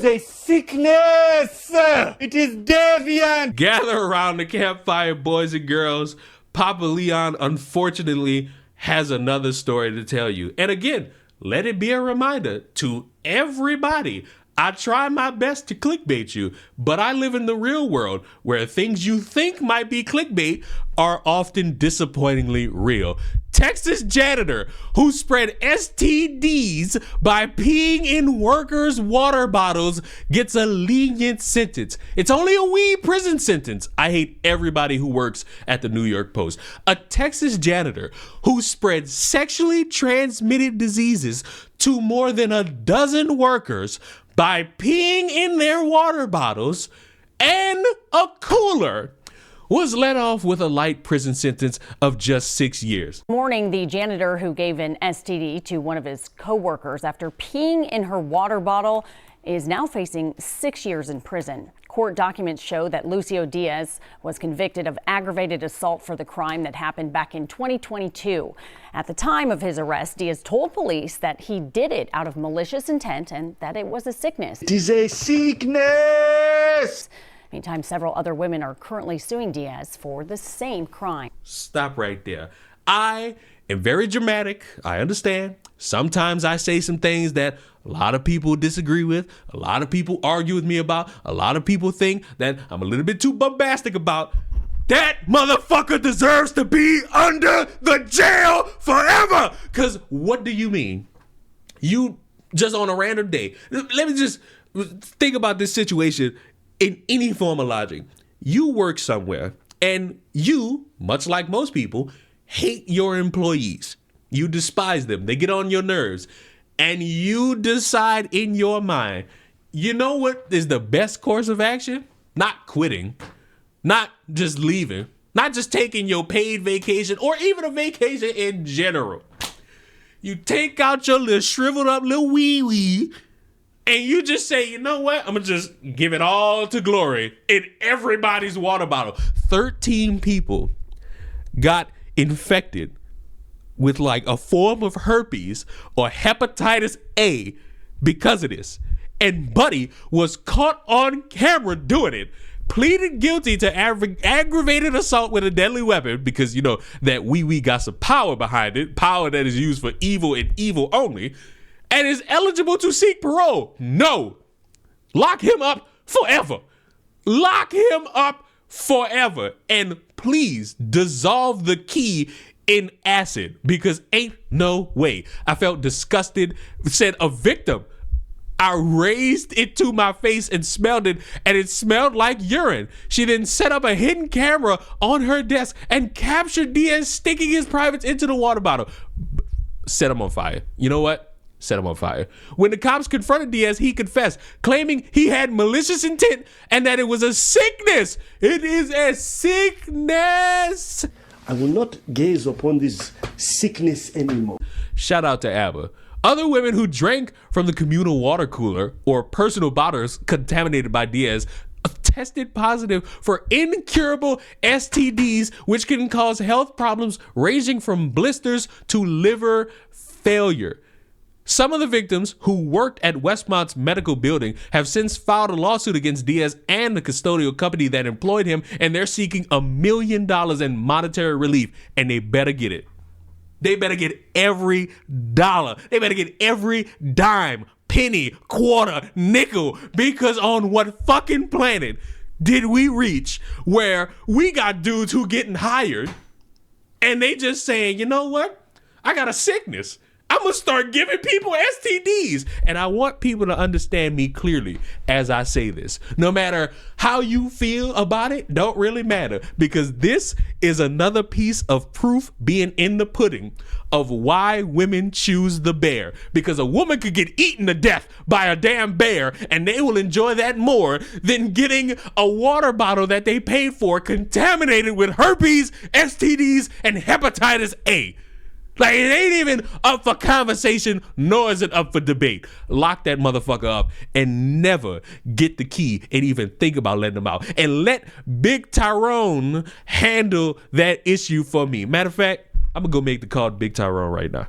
a sickness. It is deviant. Gather around the campfire, boys and girls. Papa Leon, unfortunately, has another story to tell you. And again, let it be a reminder to everybody. I try my best to clickbait you, but I live in the real world where things you think might be clickbait are often disappointingly real. Texas janitor who spread STDs by peeing in workers' water bottles gets a lenient sentence. It's only a wee prison sentence. I hate everybody who works at the New York Post. A Texas janitor who spread sexually transmitted diseases to more than a dozen workers by peeing in their water bottles and a cooler was let off with a light prison sentence of just 6 years. Morning, the janitor who gave an STD to one of his co-workers after peeing in her water bottle is now facing 6 years in prison. Court documents show that Lucio Diaz was convicted of aggravated assault for the crime that happened back in 2022. At the time of his arrest, Diaz told police that he did it out of malicious intent and that it was a sickness. It is a sickness. Meantime, several other women are currently suing Diaz for the same crime. Stop right there. I am very dramatic. I understand. Sometimes I say some things that a lot of people disagree with. A lot of people argue with me about. A lot of people think that I'm a little bit too bombastic about. That motherfucker deserves to be under the jail forever. Because what do you mean? You just on a random day. Let me just think about this situation in any form of logic. You work somewhere and you, much like most people, hate your employees. You despise them. They get on your nerves. And you decide in your mind, you know what is the best course of action? Not quitting, not just leaving, not just taking your paid vacation or even a vacation in general. You take out your little shriveled up little wee-wee and you just say, you know what? I'm going to just give it all to glory in everybody's water bottle. 13 people got infected with like a form of herpes or hepatitis A because of this. And Buddy was caught on camera doing it, pleaded guilty to aggravated assault with a deadly weapon because, you know, that wee got some power behind it, power that is used for evil and evil only, and is eligible to seek parole. No. Lock him up forever. Lock him up forever. And please dissolve the key in acid because ain't no way. I felt disgusted, said a victim. I raised it to my face and smelled it, and it smelled like urine. She then set up a hidden camera on her desk and captured Diaz sticking his privates into the water bottle. Set him on fire. You know what? Set him on fire. When the cops confronted Diaz, he confessed, claiming he had malicious intent and that it was a sickness. It is a sickness. I will not gaze upon this sickness anymore. Shout out to ABBA. Other women who drank from the communal water cooler or personal bottles contaminated by Diaz tested positive for incurable STDs, which can cause health problems ranging from blisters to liver failure. Some of the victims who worked at Westmont's medical building have since filed a lawsuit against Diaz and the custodial company that employed him, and they're seeking $1 million in monetary relief, and they better get it. They better get every dollar. They better get every dime, penny, quarter, nickel, because on what fucking planet did we reach where we got dudes who getting hired and they just saying, you know what? I got a sickness. I'm going to start giving people STDs. And I want people to understand me clearly as I say this. No matter how you feel about it, don't really matter. Because this is another piece of proof being in the pudding of why women choose the bear. Because a woman could get eaten to death by a damn bear and they will enjoy that more than getting a water bottle that they paid for contaminated with herpes, STDs, and hepatitis A. Like, it ain't even up for conversation, nor is it up for debate. Lock that motherfucker up and never get the key and even think about letting him out. And let Big Tyrone handle that issue for me. Matter of fact, I'm gonna go make the call to Big Tyrone right now.